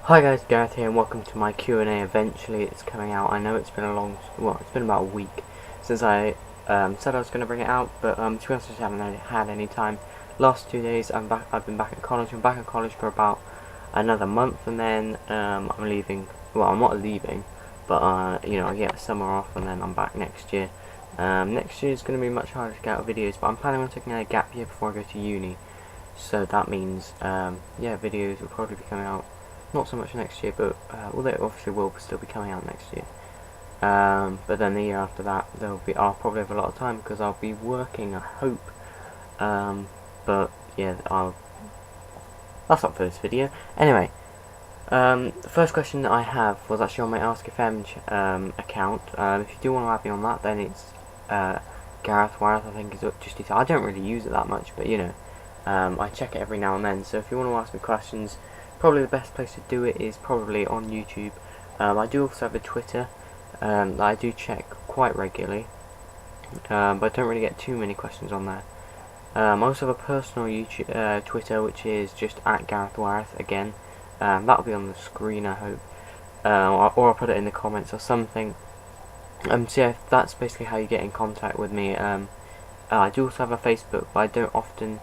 Hi guys, Gareth here and welcome to my Q&A. Eventually it's coming out. I know it's been it's been about a week since I said I was going to bring it out, but to be honest I just haven't had any time. Last 2 days I've been back at college. I'm back at college for about another month and then I'm leaving. Well, I'm not leaving, but you know, I get summer off and then I'm back next year. Next year is going to be much harder to get out videos, but I'm planning on taking a gap year before I go to uni. So that means, yeah, videos will probably be coming out not so much next year, but well, they obviously will still be coming out next year. But then the year after that, I'll probably have a lot of time because I'll be working, I hope. But yeah, that's not for this video. Anyway, the first question that I have was actually on my AskFM account. If you do want to add me on that, then it's Gareth Wyeth, I think is just. I don't really use it that much, but you know, I check it every now and then. So if you want to ask me questions, probably the best place to do it is probably on YouTube. I do also have a Twitter that I do check quite regularly, but I don't really get too many questions on there. I also have a personal YouTube Twitter, which is just at Gareth Wyeth again. That'll be on the screen, I hope, or I'll put it in the comments or something. So yeah, that's basically how you get in contact with me. I do also have a Facebook, but I don't often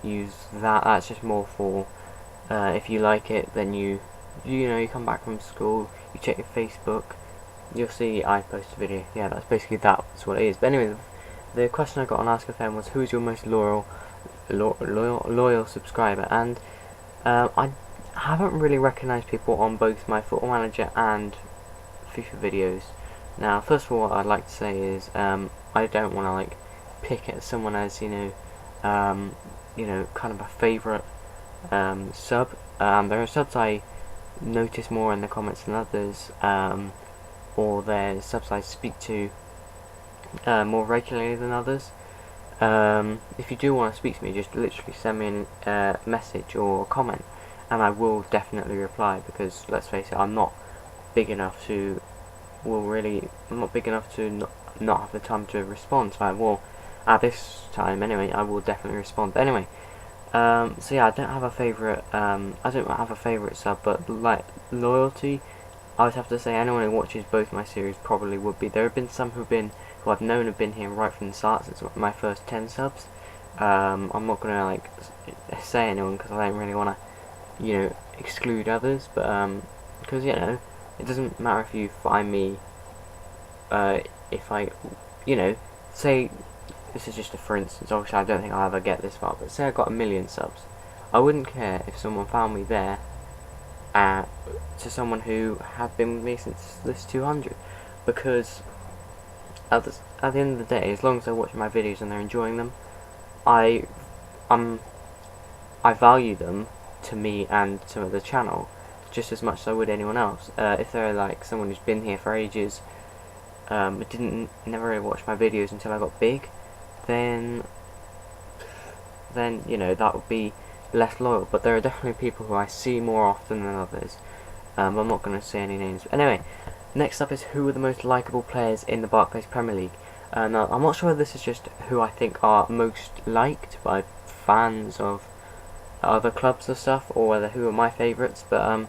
use that. That's just more for if you like it, then you come back from school, you check your Facebook, you'll see I post a video. Yeah, that's what it is. But anyway, the question I got on AskFM was who's your most loyal subscriber, and I haven't really recognised people on both my Football Manager and FIFA videos. Now, first of all, what I'd like to say is I don't want to like pick at someone as kind of a favourite sub. There are subs I notice more in the comments than others, or there's subs I speak to more regularly than others. If you do want to speak to me, just literally send me a message or a comment, and I will definitely reply, because let's face it, I'm not big enough to not have the time to respond. So I will, at this time anyway, I will definitely respond. But anyway, so yeah, I don't have a favourite sub, but like loyalty, I would have to say anyone who watches both my series probably would be. There have been some who I've known have been here right from the start since my first 10 subs. I'm not gonna like say anyone because I don't really want to, exclude others, but because it doesn't matter if you find me, if I, say. This is just a for instance, obviously I don't think I'll ever get this far, but say I got 1 million subs, I wouldn't care if someone found me there to someone who had been with me since this 200, because at the end of the day, as long as they're watching my videos and they're enjoying them, I value them to me and to the channel just as much as I would anyone else. If they're like someone who's been here for ages, but never really watched my videos until I got big, then that would be less loyal. But there are definitely people who I see more often than others. I'm not going to say any names. But anyway, next up is who are the most likeable players in the Barclays Premier League. Now, I'm not sure if this is just who I think are most liked by fans of other clubs and stuff, or whether who are my favourites. But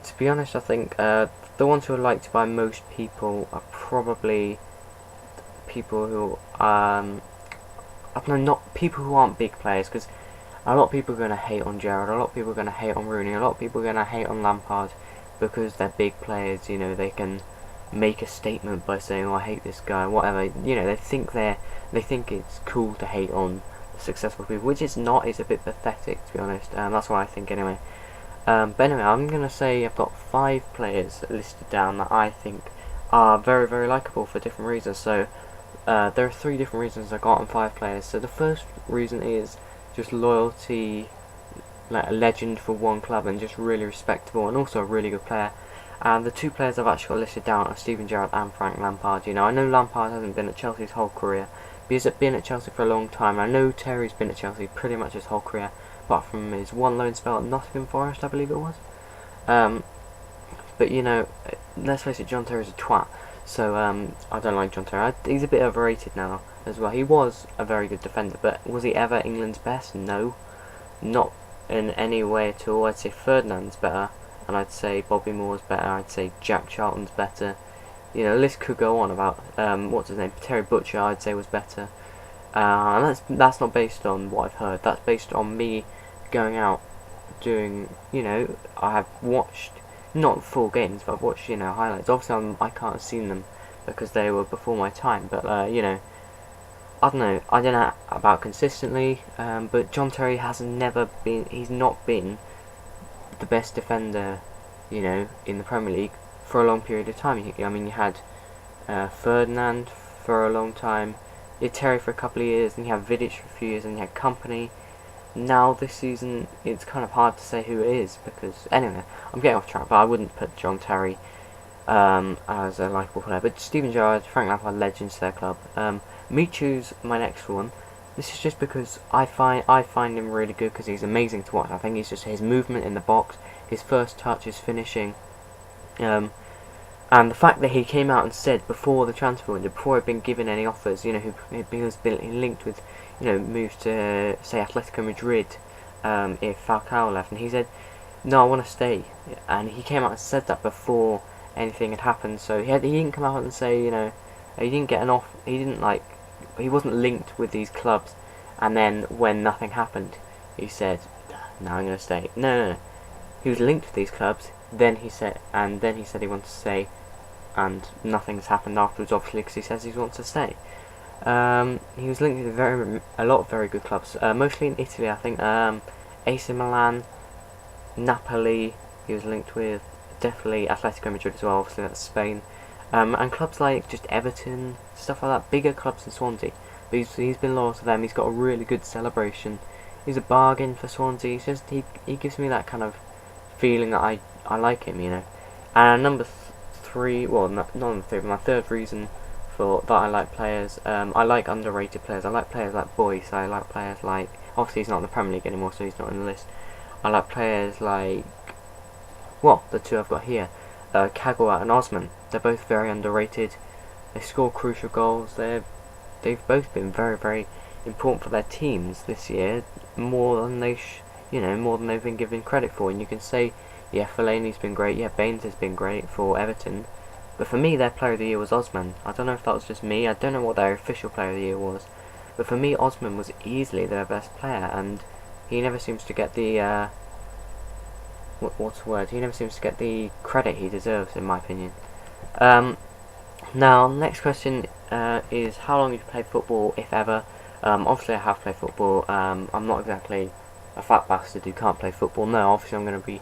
to be honest, I think the ones who are liked by most people are probably people who not people who aren't big players, because a lot of people are going to hate on Gerrard, a lot of people are going to hate on Rooney, a lot of people are going to hate on Lampard because they're big players. They can make a statement by saying, "Oh, I hate this guy," whatever. They think it's cool to hate on successful people, which it's not. It's a bit pathetic, to be honest. That's what I think anyway. But anyway, I'm going to say I've got 5 players listed down that I think are very, very likeable for different reasons. So there are 3 different reasons I got on 5 players. So the first reason is just loyalty, like a legend for one club and just really respectable, and also a really good player. And the 2 players I've actually got listed down are Steven Gerrard and Frank Lampard. I know Lampard hasn't been at Chelsea his whole career, but he's been at Chelsea for a long time. I know Terry's been at Chelsea pretty much his whole career, apart from his one loan spell at Nottingham Forest, I believe it was. But let's face it, John Terry's a twat. So I don't like John Terry. He's a bit overrated now as well. He was a very good defender, but was he ever England's best? No, not in any way at all. I'd say Ferdinand's better, and I'd say Bobby Moore's better. I'd say Jack Charlton's better. You know, the list could go on about what's his name, Terry Butcher. I'd say was better, and that's not based on what I've heard. That's based on me going out doing. You know, I have watched not full games, but I've watched highlights. Obviously, I can't have seen them because they were before my time. But I don't know. I don't know about consistently, but John Terry has never been. He's not been the best defender, in the Premier League for a long period of time. I mean, you had Ferdinand for a long time, you had Terry for a couple of years, and you had Vidic for a few years, and you had Company. Now this season, it's kind of hard to say who it is because anyway, I'm getting off track. But I wouldn't put John Terry as a likeable player. But Steven Gerrard, Frank Lampard, legends to their club. Me choose my next one. This is just because I find him really good because he's amazing to watch. I think he's just his movement in the box, his first touch, his finishing, and the fact that he came out and said before the transfer window, before he'd been given any offers, he was linked with, moves to say Atletico Madrid, if Falcao left, and he said, no, I want to stay, and he came out and said that before anything had happened. So he didn't come out and say, he didn't get an off, he wasn't linked with these clubs, and then when nothing happened, he said, "No, I'm going to stay." No. He was linked with these clubs. Then he said he wanted to stay, and nothing's happened afterwards. Obviously, because he says he wants to stay. He was linked with a lot of very good clubs, mostly in Italy, I think. AC Milan, Napoli. He was linked with definitely Atletico Madrid as well. Obviously, that's Spain. And clubs like just Everton, stuff like that, bigger clubs than Swansea. But he's been loyal to them. He's got a really good celebration. He's a bargain for Swansea. He's just he gives me that kind of feeling that I like him, And number three, well, not number three, but my third reason for that I like players. I like underrated players. I like players like Boyce. I like players like, obviously he's not in the Premier League anymore, so he's not in the list. I like players like, well, the two I've got here. Kagawa and Osman. They're both very underrated. They score crucial goals. They've both been very, very important for their teams this year, more than more than they've been given credit for. And you can say, yeah, Fellaini's been great. Yeah, Baines has been great for Everton. But for me, their player of the year was Osman. I don't know if that was just me. I don't know what their official player of the year was. But for me, Osman was easily their best player, and he never seems to get the what's the word? He never seems to get the credit he deserves, in my opinion. Now, next question is how long have you played football, if ever? Obviously, I have played football. I'm not exactly a fat bastard who can't play football. No, obviously, I'm going to be.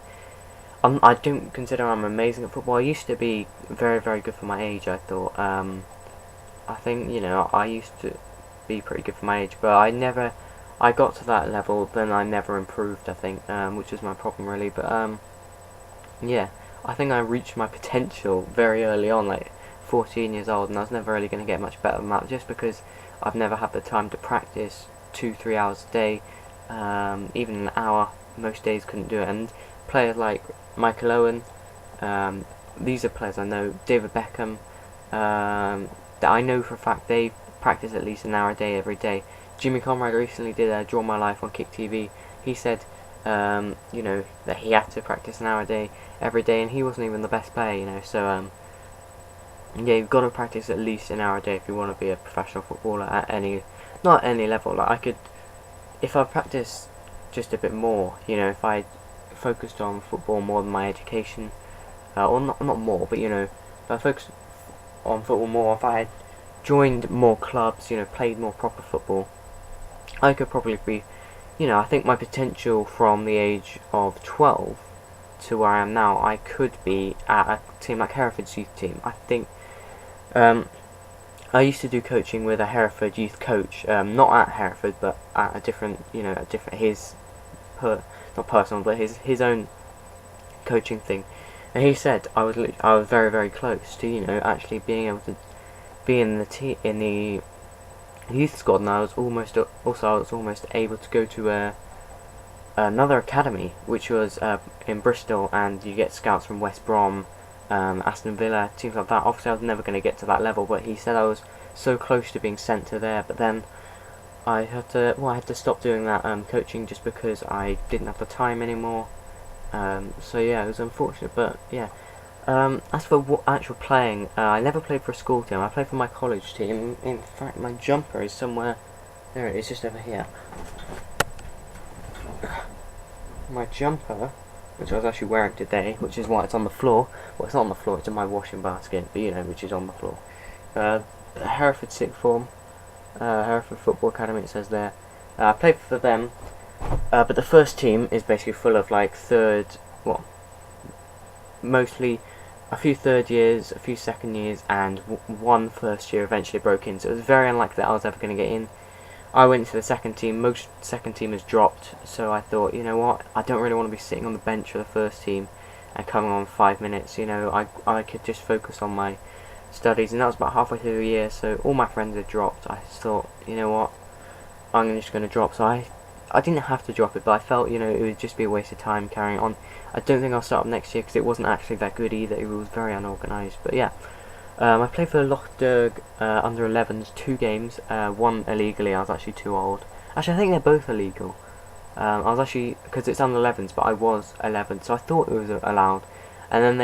I don't consider I'm amazing at football. I used to be very, very good for my age. I thought. I think I used to be pretty good for my age, but I got to that level, then I never improved, I think, which is my problem really. But yeah, I think I reached my potential very early on, like 14 years old, and I was never really going to get much better than that, just because I've never had the time to practice 2-3 hours a day, even an hour. Most days couldn't do it. And players like Michael Owen, these are players I know, David Beckham, that I know for a fact they practice at least an hour a day every day. Jimmy Conrad recently did Draw My Life on Kick TV. He said, that he had to practice an hour a day every day, and he wasn't even the best player, So, yeah, you've got to practice at least an hour a day if you want to be a professional footballer at not any level. Like I could, if I practiced just a bit more, if I focused on football more than my education, or not more, but if I focused on football more, if I had joined more clubs, played more proper football, I could probably be, I think my potential from the age of 12 to where I am now, I could be at a team like Hereford's youth team. I think, I used to do coaching with a Hereford youth coach, not at Hereford, but at a different, not personal, but his own coaching thing. And he said I was very, very close to, actually being able to be in the youth squad, and I was almost able to go to another academy, which was in Bristol, and you get scouts from West Brom, Aston Villa, teams like that. Obviously, I was never going to get to that level, but he said I was so close to being sent to there. But then I had to stop doing that coaching just because I didn't have the time anymore. So yeah, it was unfortunate, but yeah. As for actual playing, I never played for a school team. I played for my college team. In fact, my jumper is somewhere. There it is, just over here. My jumper, which I was actually wearing today, which is why it's on the floor. Well, it's not on the floor, it's in my washing basket, but you know, which is on the floor. Hereford Sixth Form, Hereford Football Academy, it says there. I played for them, but the first team is basically full of like mostly a few third years, a few second years, and one first year eventually broke in. So it was very unlikely that I was ever going to get in. I went to the second team. Most second teamers dropped, so I thought, you know what, I don't really want to be sitting on the bench for the first team and coming on 5 minutes. You know, I could just focus on my studies, and that was about halfway through the year. So all my friends had dropped. I just thought, you know what, I'm just going to drop. So I didn't have to drop it, but I felt, you know, it would just be a waste of time carrying on. I don't think I'll start up next year because it wasn't actually that good either. It was very unorganised. But yeah, I played for Lochderg under 11s, 2 games. One illegally. I was actually too old. Actually, I think they're both illegal. I was actually, because it's under 11s, but I was 11, so I thought it was allowed. And then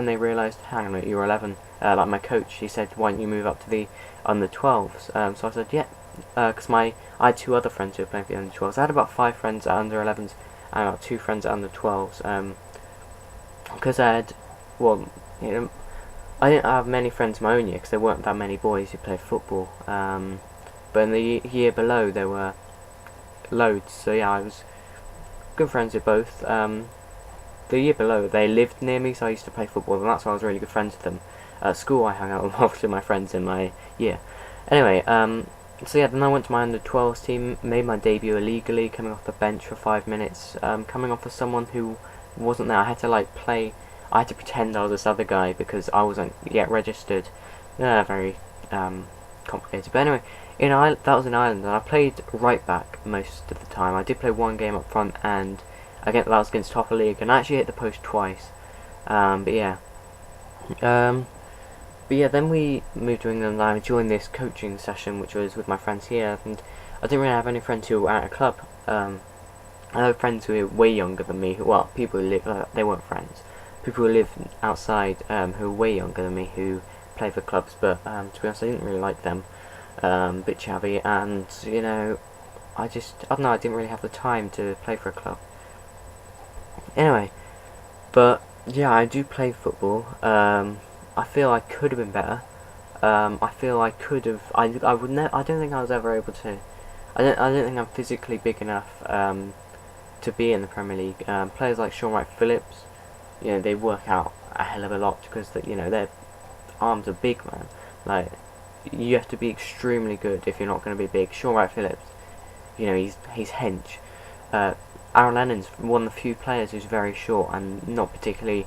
they realised, hang on a minute, you're 11. Like my coach, he said, why don't you move up to the under 12s? So I said, yeah, because I had 2 other friends who were playing for the under 12s. I had about 5 friends at under 11s and about 2 friends at under 12s. Because I had, well, you know, I didn't have many friends my own year because there weren't that many boys who played football. But in the year below there were loads. So yeah, I was good friends with both. The year below they lived near me, so I used to play football, and that's why I was really good friends with them. At school I hung out with most of my friends in my year. Anyway, so yeah, then I went to my under 12s team, made my debut illegally, coming off the bench for 5 minutes, coming off for someone who wasn't there. I had to pretend I was this other guy because I wasn't yet registered. Very complicated. But anyway, that was in Ireland, and I played right back most of the time. I did play 1 game up front, and that was against Topper League, and I actually hit the post twice. But yeah. Then we moved to England, and I joined this coaching session, which was with my friends here, and I didn't really have any friends who were at a club. I had friends who were way younger than me, people who live, they weren't friends. People who live outside, who were way younger than me, who play for clubs, but to be honest, I didn't really like them. Bit chavvy, and you know, I don't know, I didn't really have the time to play for a club. Anyway, but yeah, I do play football. I feel I could have been better. I feel I could have. I would never. I don't think I was ever able to. I don't think I'm physically big enough to be in the Premier League. Players like Sean Wright Phillips, you know, they work out a hell of a lot because you know, their arms are big, man. Like, you have to be extremely good if you're not going to be big. Sean Wright Phillips, you know, he's hench. Aaron Lennon's one of the few players who's very short and not particularly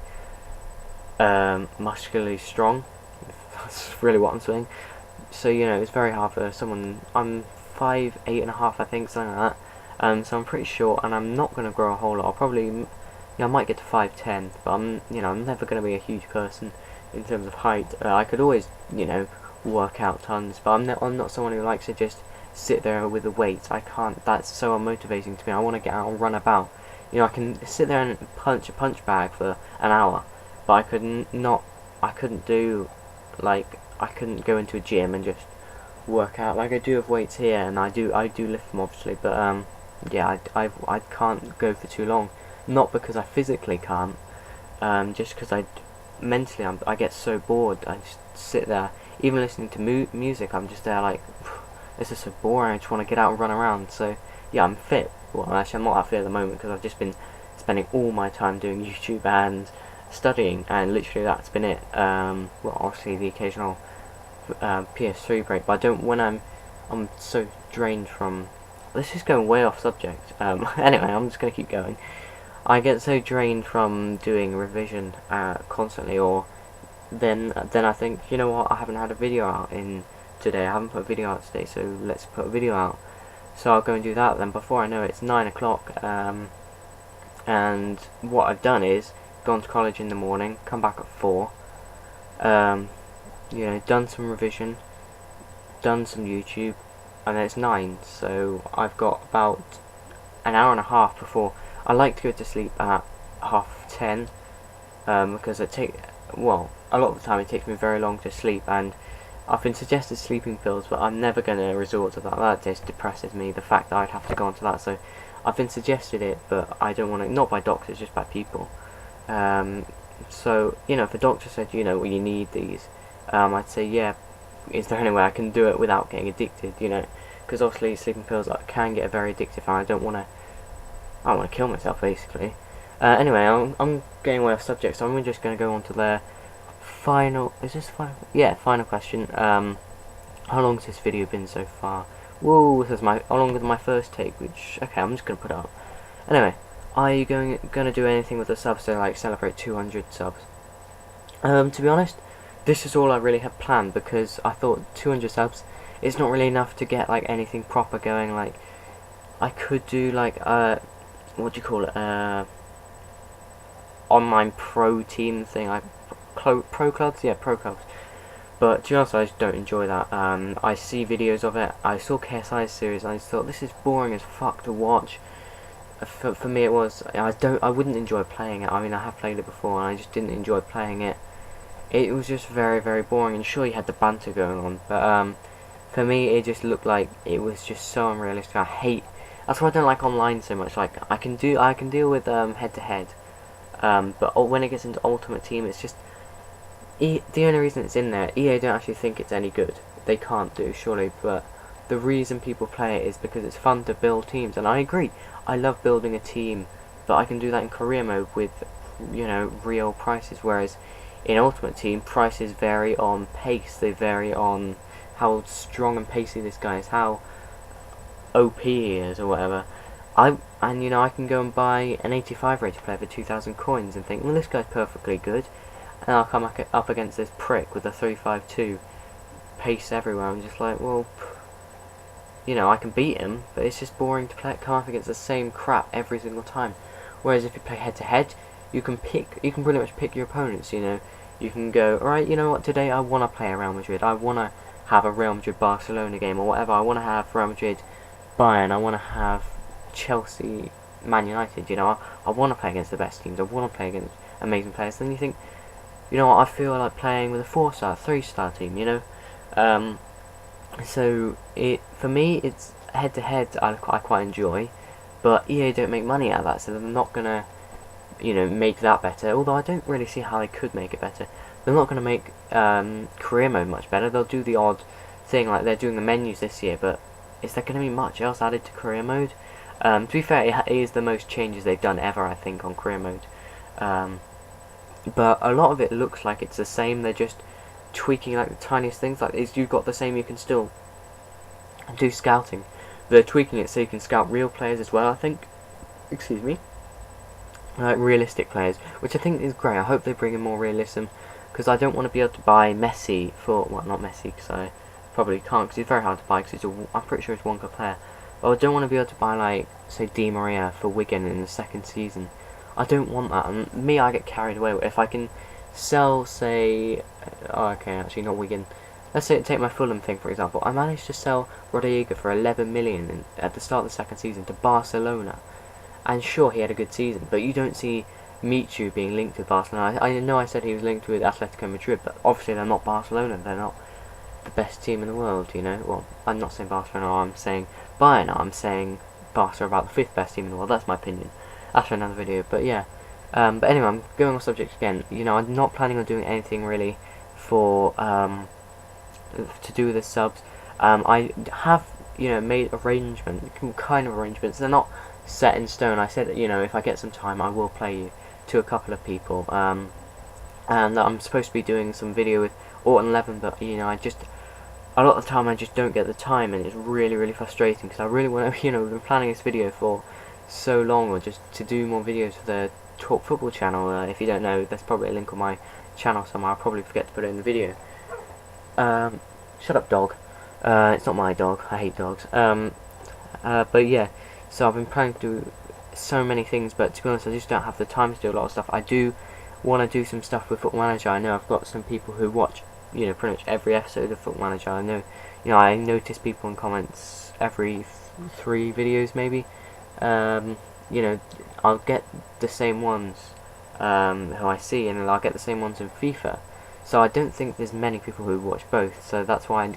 muscularly strong. That's really what I'm saying. So you know, it's very hard for someone. I'm 5'8.5", I think, something like that. So I'm pretty short, and I'm not going to grow a whole lot. I'll probably, you know, I might get to 5'10", but I'm never going to be a huge person in terms of height. I could always, you know, work out tons, but I'm not someone who likes to just sit there with the weights. I can't. That's so unmotivating to me. I want to get out and run about. You know, I can sit there and punch a punch bag for an hour, but I couldn't do, like, I couldn't go into a gym and just work out like I do with weights here, and I do lift them obviously, but yeah, I can't go for too long. Not because I physically can't, just because mentally I get so bored. I just sit there, even listening to music. I'm just there like, this is so boring. I just want to get out and run around. So yeah, I'm fit. Well, actually, I'm not that fit at the moment because I've just been spending all my time doing YouTube and studying, and literally that's been it. Well, obviously the occasional PS3 break, but I don't. When I'm so drained from. This is going way off subject. Anyway, I'm just gonna keep going. I get so drained from doing revision constantly, or then I think, you know what, I haven't had a video out in today. I haven't put a video out today, so let's put a video out. So I'll go and do that. Then before I know it, it's 9 o'clock. And what I've done is gone to college in the morning, come back at 4. You know, done some revision, done some YouTube, and then it's 9, so I've got about an hour and a half before. I like to go to sleep at 10:30, because a lot of the time it takes me very long to sleep, and I've been suggested sleeping pills, but I'm never going to resort to that. That just depresses me, the fact that I'd have to go onto that. So I've been suggested it, but I don't want to, not by doctors, just by people. So, if the doctor said, you need these, I'd say, yeah, is there any way I can do it without getting addicted, because obviously sleeping pills can get very addictive, and I don't want to kill myself, basically. Anyway, I'm getting away off subject, so I'm just going to go on to their final, is this final? Yeah, final question. How long has this video been so far? Whoa, this is along with my first take, which, okay, I'm just going to put it up. Anyway, are you going to do anything with the subs to, like, celebrate 200 subs? To be honest, this is all I really had planned, because I thought 200 subs is not really enough to get, like, anything proper going. Like, I could do, like, what do you call it, online pro team thing, like, pro clubs? Yeah, pro clubs. But to be honest, I just don't enjoy that. I see videos of it. I saw KSI's series, and I just thought, this is boring as fuck to watch. For me, it was. I wouldn't enjoy playing it. I mean, I have played it before, and I just didn't enjoy playing it. It was just very, very boring. And sure, you had the banter going on, but for me, it just looked like it was just so unrealistic. That's why I don't like online so much. Like, I can deal with head to head, but when it gets into Ultimate Team, it's just. The only reason it's in there, EA don't actually think it's any good. They can't do, surely, but the reason people play it is because it's fun to build teams, and I agree. I love building a team, but I can do that in career mode with, real prices, whereas in Ultimate Team, prices vary on pace, they vary on how strong and pacey this guy is, how OP he is, or whatever. I can go and buy an 85 rated player for 2,000 coins and think, well, this guy's perfectly good. And I'll come up against this prick with a 352 pace everywhere. I'm just like, well, I can beat him, but it's just boring to come up against the same crap every single time. Whereas if you play head to head, you can pretty much pick your opponents. You can go, alright, you know what? Today I want to play a Real Madrid. I want to have a Real Madrid Barcelona game or whatever. I want to have Real Madrid Bayern. I want to have Chelsea Man United. I want to play against the best teams. I want to play against amazing players. Then you think, I feel like playing with a 4-star, 3-star team, So, for me, it's head-to-head I quite enjoy, but EA don't make money out of that, so they're not going to, make that better, although I don't really see how they could make it better. They're not going to make career mode much better. They'll do the odd thing, like they're doing the menus this year, but is there going to be much else added to career mode? To be fair, it is the most changes they've done ever, I think, on career mode. But a lot of it looks like it's the same. They're just tweaking like the tiniest things. Like you've got the same. You can still do scouting. They're tweaking it so you can scout real players as well. I think. Excuse me. Like realistic players, which I think is great. I hope they bring in more realism, because I don't want to be able to buy Messi for not Messi, because I probably can't, because he's very hard to buy. Because I'm pretty sure it's one per player. But I don't want to be able to buy like say Di Maria for Wigan in the second season. I don't want that, and I get carried away. If I can sell, say, actually not Wigan, let's say take my Fulham thing for example, I managed to sell Rodallega for 11 million at the start of the second season to Barcelona, and sure, he had a good season, but you don't see Michu being linked with Barcelona. I know I said he was linked with Atletico Madrid, but obviously they're not Barcelona, they're not the best team in the world, well, I'm not saying Barcelona, I'm saying Bayern, I'm saying Barca are about the 5th best team in the world, that's my opinion. After another video, but yeah. But anyway, I'm going off subject again. I'm not planning on doing anything really for to do with the subs. I have made kind of arrangements. They're not set in stone. I said that if I get some time, I will play you to a couple of people. And I'm supposed to be doing some video with Autumn 11, but I just a lot of the time I just don't get the time, and it's really really frustrating because I really want to I've been planning this video for so long, or just to do more videos for the Talk Football channel. If you don't know, there's probably a link on my channel somewhere. I'll probably forget to put it in the video. Shut up, dog. It's not my dog. I hate dogs. But yeah, so I've been planning to do so many things, but to be honest, I just don't have the time to do a lot of stuff. I do want to do some stuff with Football Manager. I know I've got some people who watch, pretty much every episode of Football Manager. I know You know, I notice people in comments every 3 videos maybe. You know, I'll get the same ones who I see, and I'll get the same ones in FIFA. So I don't think there's many people who watch both. So that's why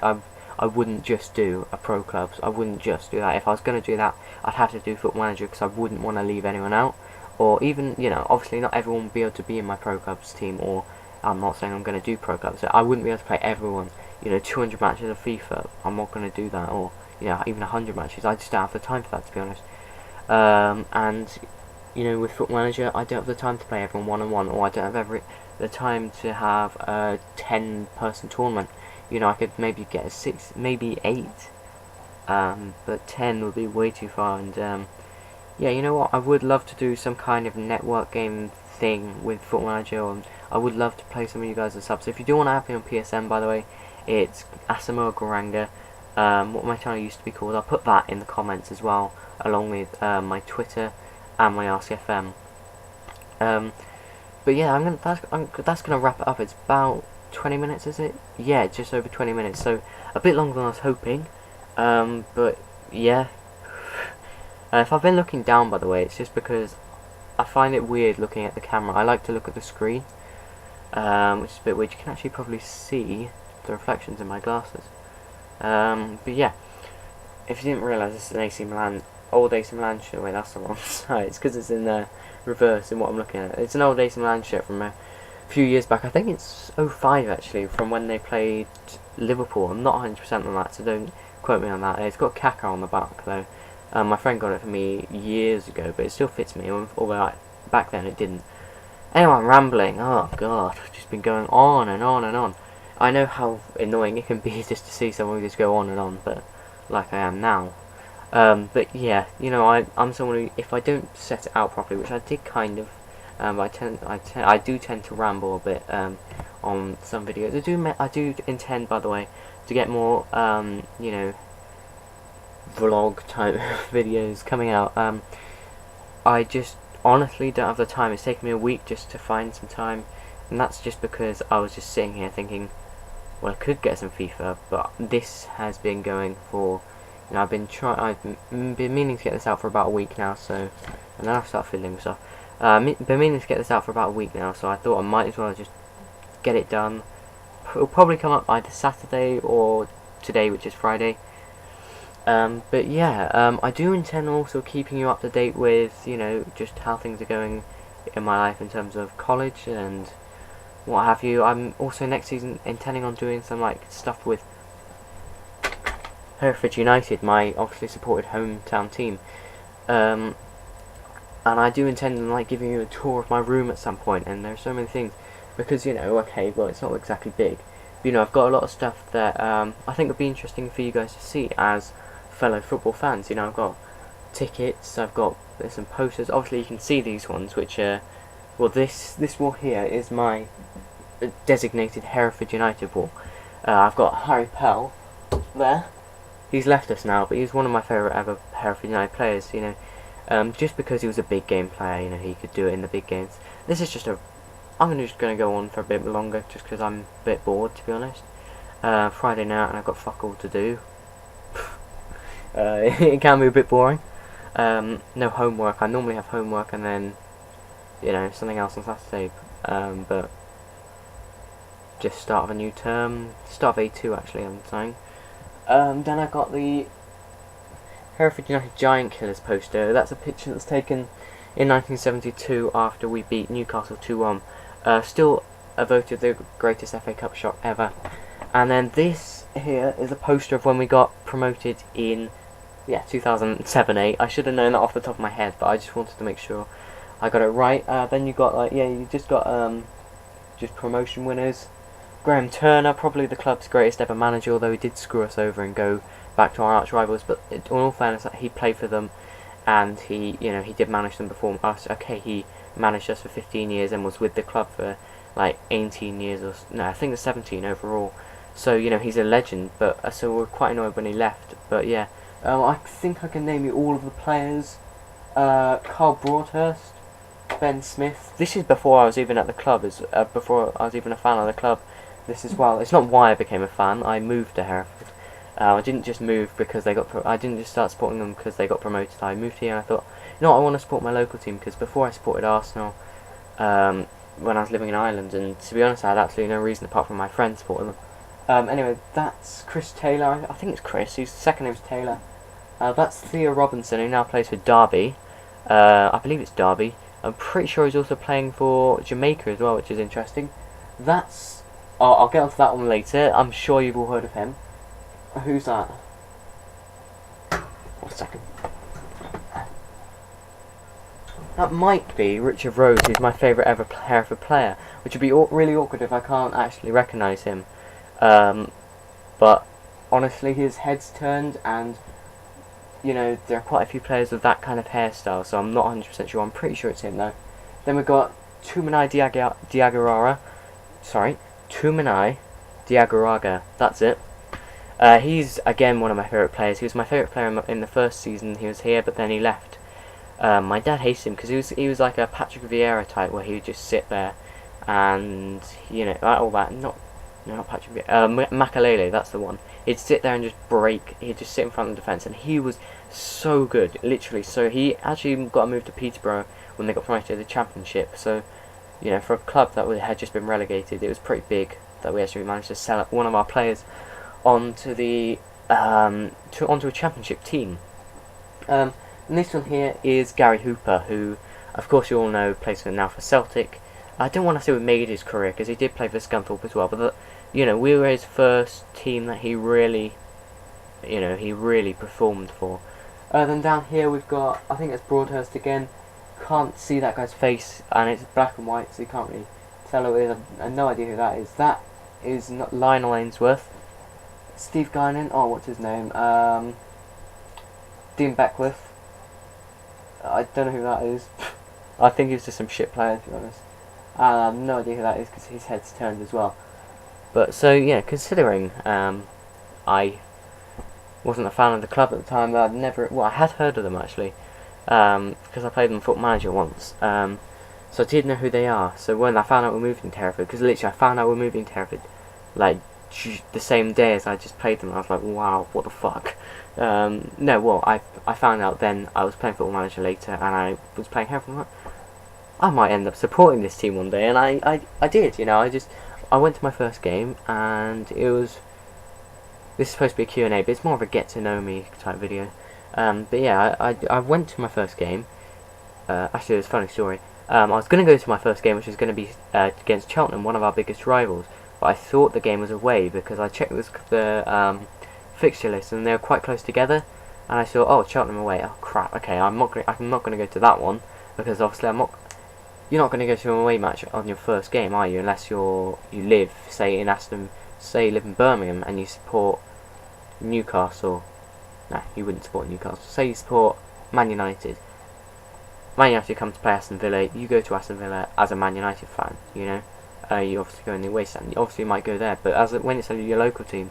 I wouldn't just do a pro clubs. I wouldn't just do that. If I was going to do that, I'd have to do Football Manager, because I wouldn't want to leave anyone out. Or even, you know, obviously not everyone will be able to be in my pro clubs team, or I'm not saying I'm going to do pro clubs. So I wouldn't be able to play everyone. You know, 200 matches of FIFA, I'm not going to do that. Or, you know, even 100 matches. I just don't have the time for that, to be honest. And, you know, with Football Manager, I don't have the time to play everyone one-on-one, or I don't have the time to have a 10-person tournament. You know, I could maybe get a 6, maybe 8, but 10 would be way too far. And yeah, you know what? I would love to do some kind of network game thing with Football Manager, and I would love to play some of you guys as subs. So if you do want to have me on PSN, by the way, it's Asamoah Garanga. What my channel used to be called. I'll put that in the comments as well, along with my Twitter and my RCFM. But yeah, that's gonna wrap it up. It's about 20 minutes, is it? Yeah, just over 20 minutes, so a bit longer than I was hoping. But yeah, if I've been looking down, by the way, it's just because I find it weird looking at the camera. I like to look at the screen, which is a bit weird. You can actually probably see the reflections in my glasses. But yeah, if you didn't realise, this is an AC Milan, old AC Milan shirt. Wait, that's the wrong side. It's because it's in reverse in what I'm looking at. It's an old AC Milan shirt from a few years back. I think it's 05 actually, from when they played Liverpool. I'm not 100% on that, so don't quote me on that. It's got Kaka on the back though. My friend got it for me years ago, but it still fits me, although back then it didn't. Anyway, I'm rambling. Oh god, I've just been going on and on and on. I know how annoying it can be just to see someone just go on and on, but like I am now. But yeah, you know, I'm someone who, if I don't set it out properly, which I did kind of, I do tend to ramble a bit on some videos. I do intend, by the way, to get more you know, vlog type videos coming out. I just honestly don't have the time. It's taken me a week just to find some time, and that's just because I was just sitting here thinking, well, I could get some FIFA, but this has been going for, you know, I've been meaning to get this out for about a week now, so, and then I'll start filming stuff. Been meaning to get this out for about a week now, so I thought I might as well just get it done. It'll probably come up either Saturday or today, which is Friday. But yeah, I do intend also keeping you up to date with, you know, just how things are going in my life in terms of college and what have you. I'm also next season intending on doing some like stuff with Hereford United, my obviously supported hometown team. And I do intend on like giving you a tour of my room at some point, and there's so many things, because, you know, okay, well, it's not exactly big, but, you know, I've got a lot of stuff that I think would be interesting for you guys to see as fellow football fans. You know, I've got tickets, there's some posters. Obviously you can see these ones, which well, this wall here is my designated Hereford United wall. I've got Harry Pell there. He's left us now, but he's one of my favourite ever Hereford United players, you know, just because he was a big game player. You know, he could do it in the big games. This is just I'm just going to go on for a bit longer, just because I'm a bit bored, to be honest. Friday night and I've got fuck all to do. It can be a bit boring. No homework. I normally have homework and then, you know, something else on Saturday. But just start of a new term, start of A2 actually, I'm saying. Then I got the Hereford United Giant Killers poster. That's a picture that's taken in 1972 after we beat Newcastle 2-1. Still voted the greatest FA Cup shot ever. And then this here is a poster of when we got promoted in 2007-8. I should have known that off the top of my head, but I just wanted to make sure I got it right. Then you got like, you just got just promotion winners. Graham Turner, probably the club's greatest ever manager, although he did screw us over and go back to our arch rivals. But in all fairness, he played for them, and he did manage them before us. Okay, he managed us for 15 years and was with the club for like 18 years or no, I think it's 17 overall. So, you know, he's a legend. But so we're quite annoyed when he left. But yeah, I think I can name you all of the players. Carl Broadhurst, Ben Smith. This is before I was even at the club. Before I was even a fan of the club. This as well. It's not why I became a fan. I moved to Hereford. I didn't just move because they got. I didn't just start supporting them because they got promoted. I moved here and I thought, you know what, I want to support my local team, because before I supported Arsenal, when I was living in Ireland, and to be honest, I had absolutely no reason apart from my friends supporting them. Anyway, that's Chris Taylor. I think it's Chris. His second name's Taylor. That's Theo Robinson, who now plays for Derby. I believe it's Derby. I'm pretty sure he's also playing for Jamaica as well, which is interesting. That's. I'll get onto that one later. I'm sure you've all heard of him. Who's that? 1 second. That might be Richard Rose, who's my favourite ever Hereford player, which would be really awkward if I can't actually recognise him. But honestly, his head's turned, and you know, there are quite a few players with that kind of hairstyle, so I'm not 100% sure. I'm pretty sure it's him though. Then we've got Tumanai Diagaraga. Sorry, Tumanai Diagaraga. That's it. He's again one of my favourite players. He was my favourite player in the first season he was here, but then he left. My dad hates him because he was like a Patrick Vieira type, where he would just sit there and, you know, all that. Not Patrick Vieira. Makalele, that's the one. He'd sit there and just break. He'd just sit in front of the defence, and he was so good, literally. So he actually got a move to Peterborough when they got promoted to the Championship. So, you know, for a club that had just been relegated, it was pretty big that we actually managed to sell one of our players onto the onto a Championship team. And this one here is Gary Hooper, who, of course, you all know plays now for Celtic. I don't want to say we made his career, because he did play for Scunthorpe as well, but you know, we were his first team that he really performed for. Then down here we've got, I think it's Broadhurst again. Can't see that guy's face, and it's black and white, so you can't really tell who it is. I have no idea who that is. That is not Lionel Ainsworth. Steve Guinan, what's his name? Dean Beckwith. I don't know who that is. I think he's just some shit player, to be honest. I have no idea who that is, because his head's turned as well. But so yeah, considering I wasn't a fan of the club at the time, but I had heard of them actually, because I played them Football Manager once. So I did know who they are. So when I found out we're moving to Hereford, because literally I found out we're moving to Hereford like the same day as I just played them, I was like, wow, what the fuck. I found out then I was playing Football Manager later, and I was playing Hereford. I might end up supporting this team one day, and I did, you know. I went to my first game, and it was. This is supposed to be a Q&A, but it's more of a get to know me type video. But yeah, I went to my first game. Actually, it's a funny story. I was going to go to my first game, which was going to be against Cheltenham, one of our biggest rivals. But I thought the game was away because I checked the fixture list, and they were quite close together. And I saw, oh, Cheltenham away. Oh crap. Okay, I'm not going to go to that one, because obviously you're not going to go to an away match on your first game, are you? Unless you live, say you live in Birmingham and you support Newcastle. No, you wouldn't support Newcastle. Say you support Man United. Man United come to play Aston Villa. You go to Aston Villa as a Man United fan. You know, you obviously go in the away stand. You obviously might go there, but when it's your local team,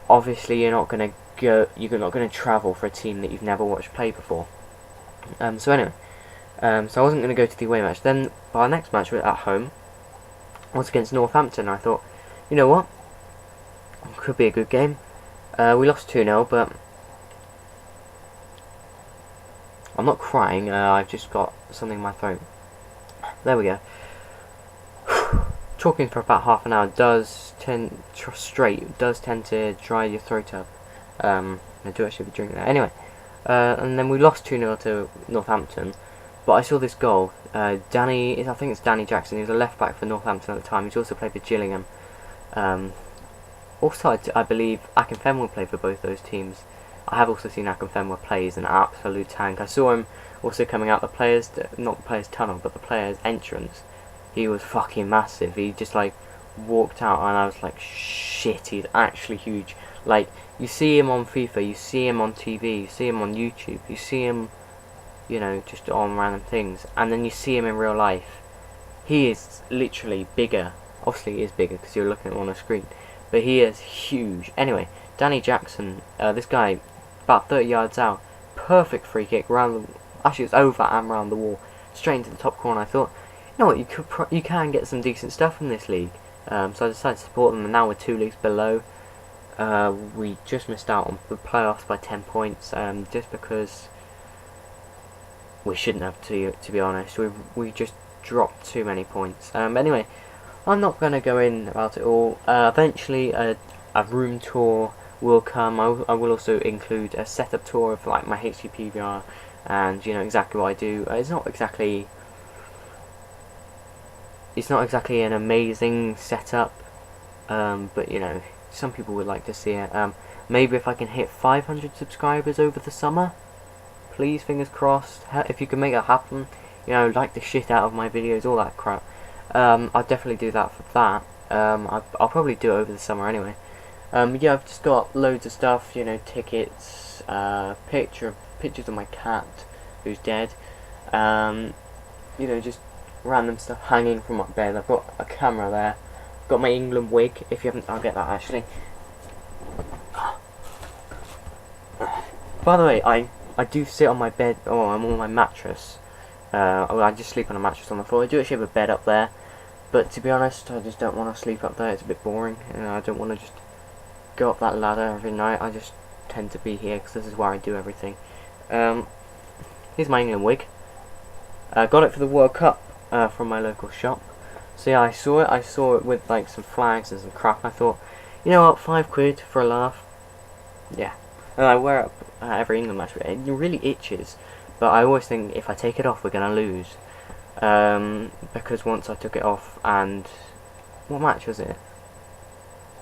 obviously you're not going to go. You're not going to travel for a team that you've never watched play before. So anyway. So I wasn't going to go to the away match. Then our next match was at home, was against Northampton. I thought, you know what, could be a good game. We lost 2-0, but I'm not crying. I've just got something in my throat. There we go. Talking for about half an hour does tend to dry your throat up. I do actually be drinking that anyway. And then we lost 2-0 to Northampton. But I saw this goal. I think it's Danny Jackson. He was a left back for Northampton at the time. He's also played for Gillingham. Also, I believe Akinfenwa played for both those teams. I have also seen Akinfenwa play. He's an absolute tank. I saw him also coming out not the players' tunnel, but the players' entrance. He was fucking massive. He just like walked out, and I was like, shit, he's actually huge. Like, you see him on FIFA, you see him on TV, you see him on YouTube, you see him, you know, just on random things, and then you see him in real life. He is literally bigger. Obviously he is bigger because you're looking at him on a screen, but he is huge. Anyway, Danny Jackson, this guy, about 30 yards out, perfect free kick actually it's over and round the wall, straight into the top corner. I thought, you know what, you can get some decent stuff in this league. So I decided to support them, and now we're 2 leagues below. we just missed out on the playoffs by 10 points, just because we shouldn't have to be honest. We just dropped too many points. Anyway, I'm not going to go in about it all. Eventually, a room tour will come. I will also include a setup tour of like my HD PVR and exactly what I do. It's not exactly an amazing setup, but some people would like to see it. Maybe if I can hit 500 subscribers over the summer, please, fingers crossed. If you can make that happen, like the shit out of my videos, all that crap. I'll definitely do that for that. I'll probably do it over the summer anyway. Yeah, I've just got loads of stuff, tickets, pictures of my cat who's dead, just random stuff hanging from my bed. I've got a camera there. I've got my England wig. If you haven't, I'll get that actually. By the way, I do sit on my bed. Oh, I'm on my mattress. I just sleep on a mattress on the floor. I do actually have a bed up there, but to be honest, I just don't want to sleep up there. It's a bit boring, and I don't want to just go up that ladder every night. I just tend to be here because this is where I do everything. Here's my England wig. I got it for the World Cup from my local shop. So yeah, I saw it with like some flags and some crap. I thought, you know what, £5 for a laugh. Yeah, and I wear it every England match. It really itches, but I always think if I take it off, we're gonna lose. Because once I took it off, and what match was it?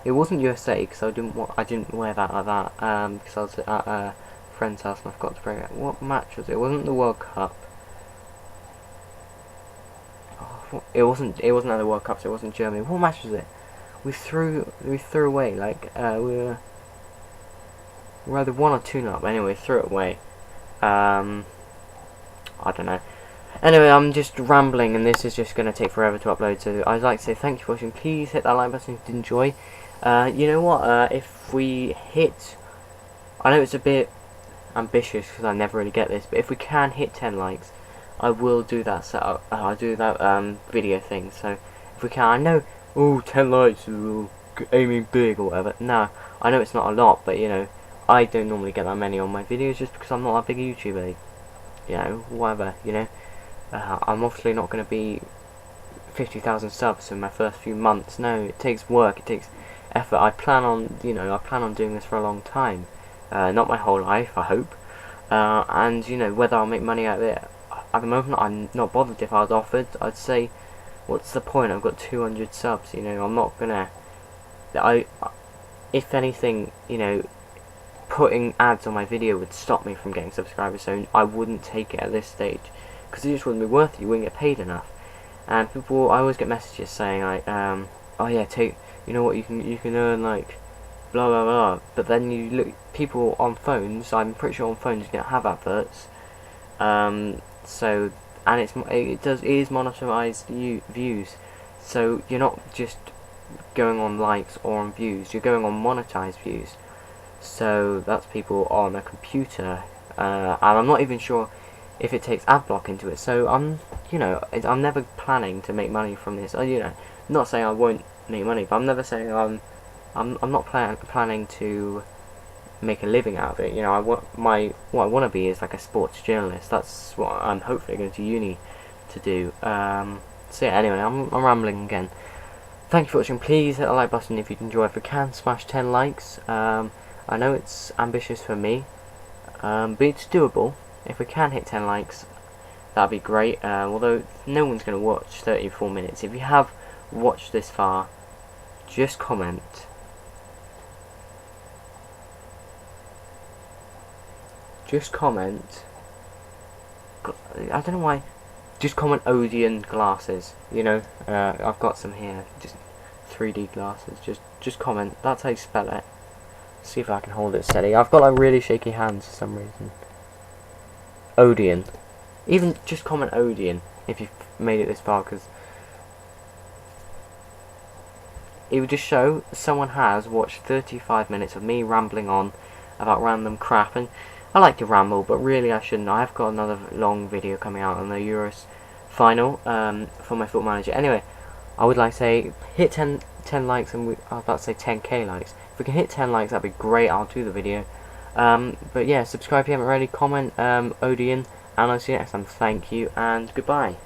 It wasn't USA because I didn't wear that like that. Because I was at a friend's house and I forgot to bring it. What match was it? It wasn't the World Cup. It wasn't at the World Cup, so it wasn't Germany. What match was it? We threw away, like we were either 1 or 2-0 up. Anyway, threw it away. I don't know. Anyway, I'm just rambling, and this is just going to take forever to upload. So I'd like to say thank you for watching. Please hit that like button if you did enjoy. You know what? If we hit, I know it's a bit ambitious because I never really get this, but if we can hit 10 likes. I will do that setup. I'll do that video thing. So if we can, I know. 10 likes, aiming big or whatever. No, I know it's not a lot, but I don't normally get that many on my videos just because I'm not a big YouTuber. Whatever. I'm obviously not going to be 50,000 subs in my first few months. No, it takes work. It takes effort. I plan on doing this for a long time. Not my whole life, I hope. And whether I'll make money out of it. At the moment, I'm not bothered. If I was offered, I'd say, what's the point? I've got 200 subs, I'm not gonna... If anything, putting ads on my video would stop me from getting subscribers, so I wouldn't take it at this stage, because it just wouldn't be worth it. You wouldn't get paid enough. And people, I always get messages saying, like, oh yeah, you know what, you can earn, like, blah blah blah, but then you look, people on phones, I'm pretty sure on phones you don't have adverts, so, and it is monetized views, so you're not just going on likes or on views, you're going on monetized views. So that's people on a computer, and I'm not even sure if it takes ad block into it. So I'm never planning to make money from this. Not saying I won't make money, but I'm never saying I'm not planning to make a living out of it. What I want to be is like a sports journalist. That's what I'm hopefully going to uni to do. So yeah, anyway, I'm rambling again. Thank you for watching. Please hit the like button if you enjoy. If you can, smash 10 likes. I know it's ambitious for me, but it's doable. If we can hit 10 likes, that'd be great. Although no one's going to watch 34 minutes. If you have watched this far, just comment. Just comment. I don't know why. Just comment Odeon glasses. I've got some here. Just 3D glasses. Just comment. That's how you spell it. See if I can hold it steady. I've got like really shaky hands for some reason. Odeon. Even just comment Odeon if you've made it this far, because it would just show someone has watched 35 minutes of me rambling on about random crap. And I like to ramble, but really I shouldn't. I have got another long video coming out on the Euros final for my Football Manager. Anyway, I would like to say hit 10 10 likes, and I was about to say 10k likes. If we can hit 10 likes, that'd be great. I'll do the video. But yeah, subscribe if you haven't already. Comment Odeon, and I'll see you next time. Thank you and goodbye.